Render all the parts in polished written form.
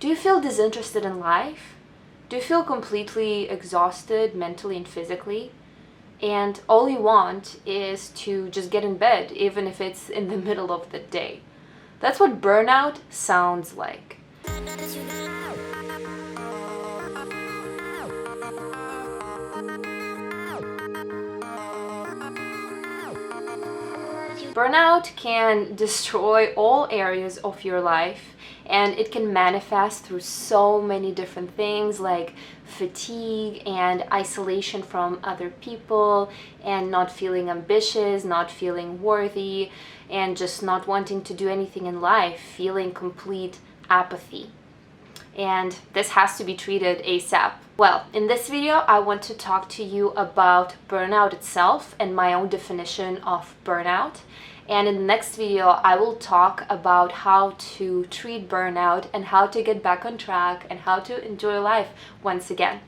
Do you feel disinterested in life? Do you feel completely exhausted mentally and physically? And all you want is to just get in bed, even if it's in the middle of the day. That's what burnout sounds like. Burnout can destroy all areas of your life, and it can manifest through so many different things like fatigue and isolation from other people, and not feeling ambitious, not feeling worthy, and just not wanting to do anything in life, feeling complete apathy. And this has to be treated ASAP. Well, in this video, I want to talk to you about burnout itself and my own definition of burnout. And in the next video, I will talk about how to treat burnout and how to get back on track and how to enjoy life once again.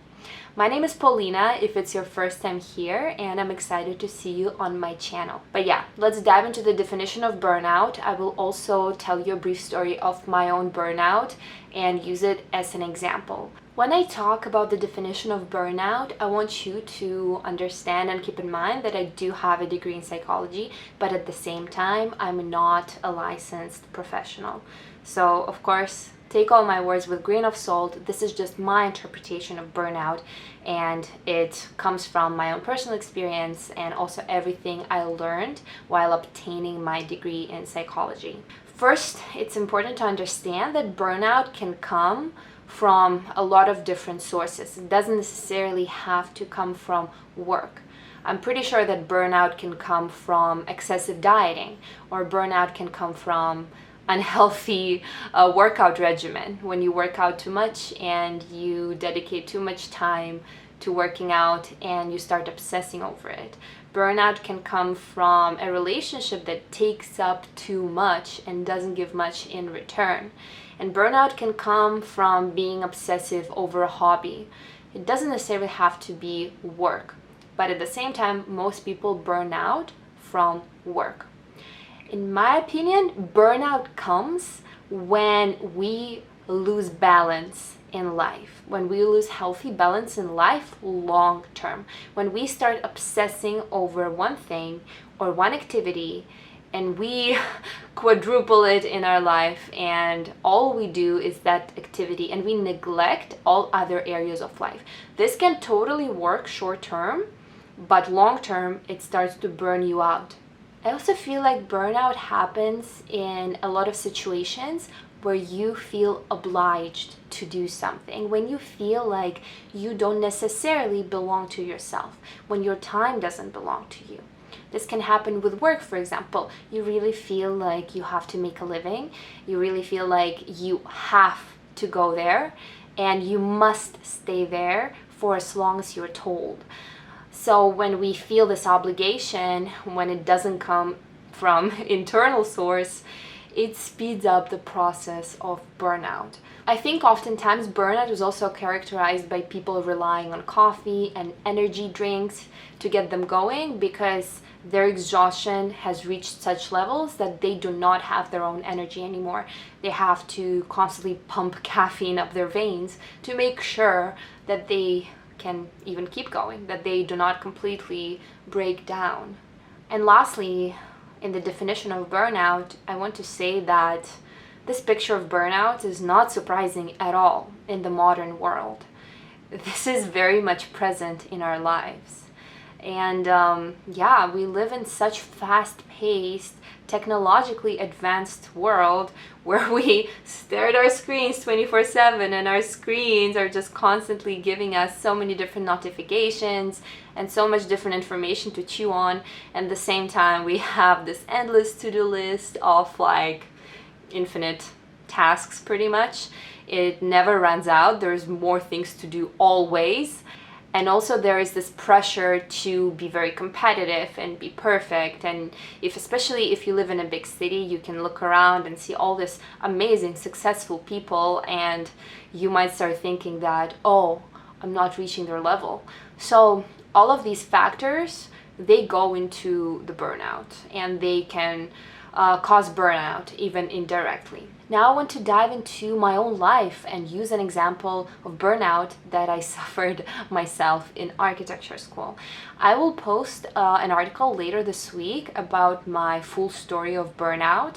My name is Polina, if it's your first time here, and I'm excited to see you on my channel. But yeah, let's dive into the definition of burnout. I will also tell you a brief story of my own burnout and use it as an example. When I talk about the definition of burnout, I want you to understand and keep in mind that I do have a degree in psychology, but at the same time, I'm not a licensed professional. So, of course, take all my words with a grain of salt. This is just my interpretation of burnout, and it comes from my own personal experience and also everything I learned while obtaining my degree in psychology. First, it's important to understand that burnout can come from a lot of different sources. It doesn't necessarily have to come from work. I'm pretty sure that burnout can come from excessive dieting, or burnout can come from unhealthy workout regimen, when you work out too much and you dedicate too much time to working out and you start obsessing over it. Burnout can come from a relationship that takes up too much and doesn't give much in return. And burnout can come from being obsessive over a hobby. It doesn't necessarily have to be work, but at the same time, most people burn out from work. In my opinion, burnout comes when we lose balance in life, when we lose healthy balance in life long term, when we start obsessing over one thing or one activity and we quadruple it in our life, and all we do is that activity and we neglect all other areas of life. This can totally work short term, but long term it starts to burn you out. I also feel like burnout happens in a lot of situations where you feel obliged to do something, when you feel like you don't necessarily belong to yourself, when your time doesn't belong to you. This can happen with work, for example. You really feel like you have to make a living. You really feel like you have to go there and you must stay there for as long as you're told. So when we feel this obligation, when it doesn't come from internal source, it speeds up the process of burnout. I think oftentimes burnout is also characterized by people relying on coffee and energy drinks to get them going because their exhaustion has reached such levels that they do not have their own energy anymore. They have to constantly pump caffeine up their veins to make sure that they can even keep going, that they do not completely break down. And lastly, in the definition of burnout, I want to say that this picture of burnout is not surprising at all in the modern world. This is very much present in our lives. And yeah, we live in such fast-paced, technologically advanced world where we stare at our screens 24/7 and our screens are just constantly giving us so many different notifications and so much different information to chew on. And at the same time, we have this endless to-do list of like infinite tasks pretty much. It never runs out. There's more things to do always. And also there is this pressure to be very competitive and be perfect. And especially if you live in a big city, you can look around and see all this amazing, successful people, and you might start thinking that, oh, I'm not reaching their level. So all of these factors, they go into the burnout, and they can cause burnout, even indirectly. Now I want to dive into my own life and use an example of burnout that I suffered myself in architecture school. I will post an article later this week about my full story of burnout,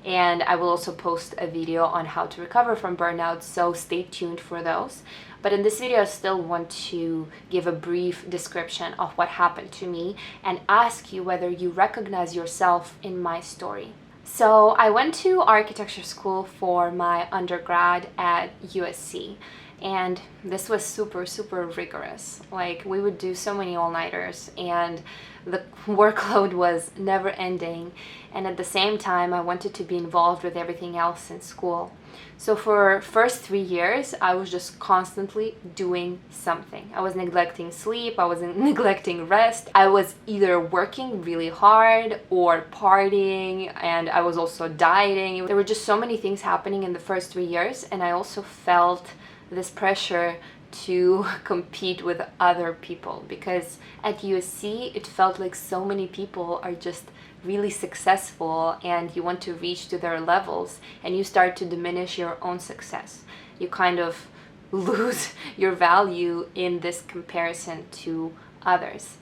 and I will also post a video on how to recover from burnout, so stay tuned for those. But in this video, I still want to give a brief description of what happened to me and ask you whether you recognize yourself in my story. So I went to architecture school for my undergrad at USC, and this was super rigorous. Like, we would do so many all-nighters and the workload was never ending, and at the same time I wanted to be involved with everything else in school. So for first 3 years I was just constantly doing something. I was neglecting sleep, I was neglecting rest, I was either working really hard or partying, and I was also dieting. There were just so many things happening in the first 3 years, and I also felt this pressure to compete with other people, because at USC it felt like so many people are just really successful and you want to reach to their levels, and you start to diminish your own success. You kind of lose your value in this comparison to others.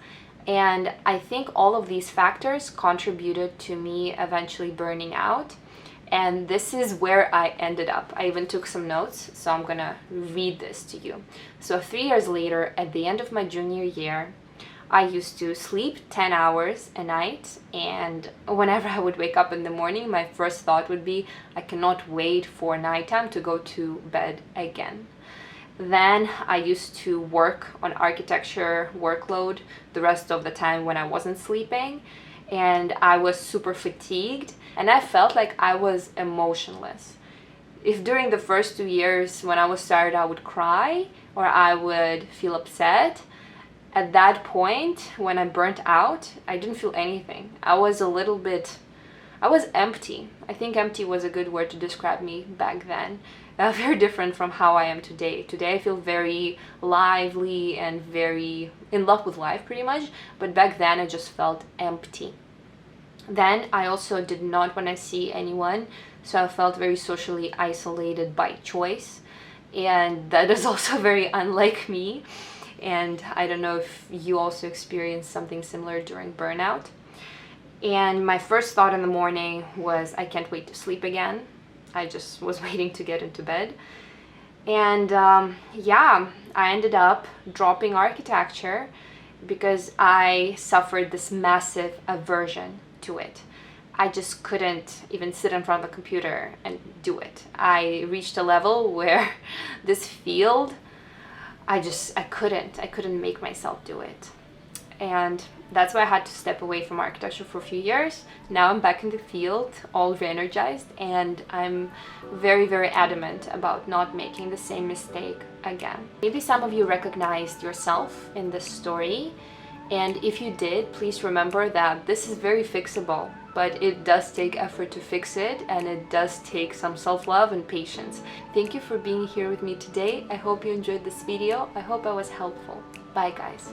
And I think all of these factors contributed to me eventually burning out. And this is where I ended up. I even took some notes, so I'm gonna read this to you. So 3 years later, at the end of my junior year, I used to sleep 10 hours a night, and whenever I would wake up in the morning, my first thought would be, I cannot wait for nighttime to go to bed again. Then I used to work on architecture workload the rest of the time when I wasn't sleeping, and I was super fatigued, and I felt like I was emotionless. If during the first 2 years when I was tired I would cry or I would feel upset, at that point when I burnt out, I didn't feel anything. I was empty. I think empty was a good word to describe me back then. Very different from how I am today. Today I feel very lively and very in love with life pretty much, but back then I just felt empty. Then I also did not want to see anyone, so I felt very socially isolated by choice, and that is also very unlike me. And I don't know if you also experienced something similar during burnout. And my first thought in the morning was, I can't wait to sleep again. I just was waiting to get into bed. And yeah, I ended up dropping architecture because I suffered this massive aversion to it. I just couldn't even sit in front of the computer and do it. I reached a level where this field, I couldn't make myself do it. And that's why I had to step away from architecture for a few years. Now I'm back in the field, all re-energized, and I'm very adamant about not making the same mistake again. Maybe some of you recognized yourself in this story, and if you did, please remember that this is very fixable, but it does take effort to fix it, and it does take some self-love and patience. Thank you for being here with me today. I hope you enjoyed this video. I hope I was helpful. Bye guys.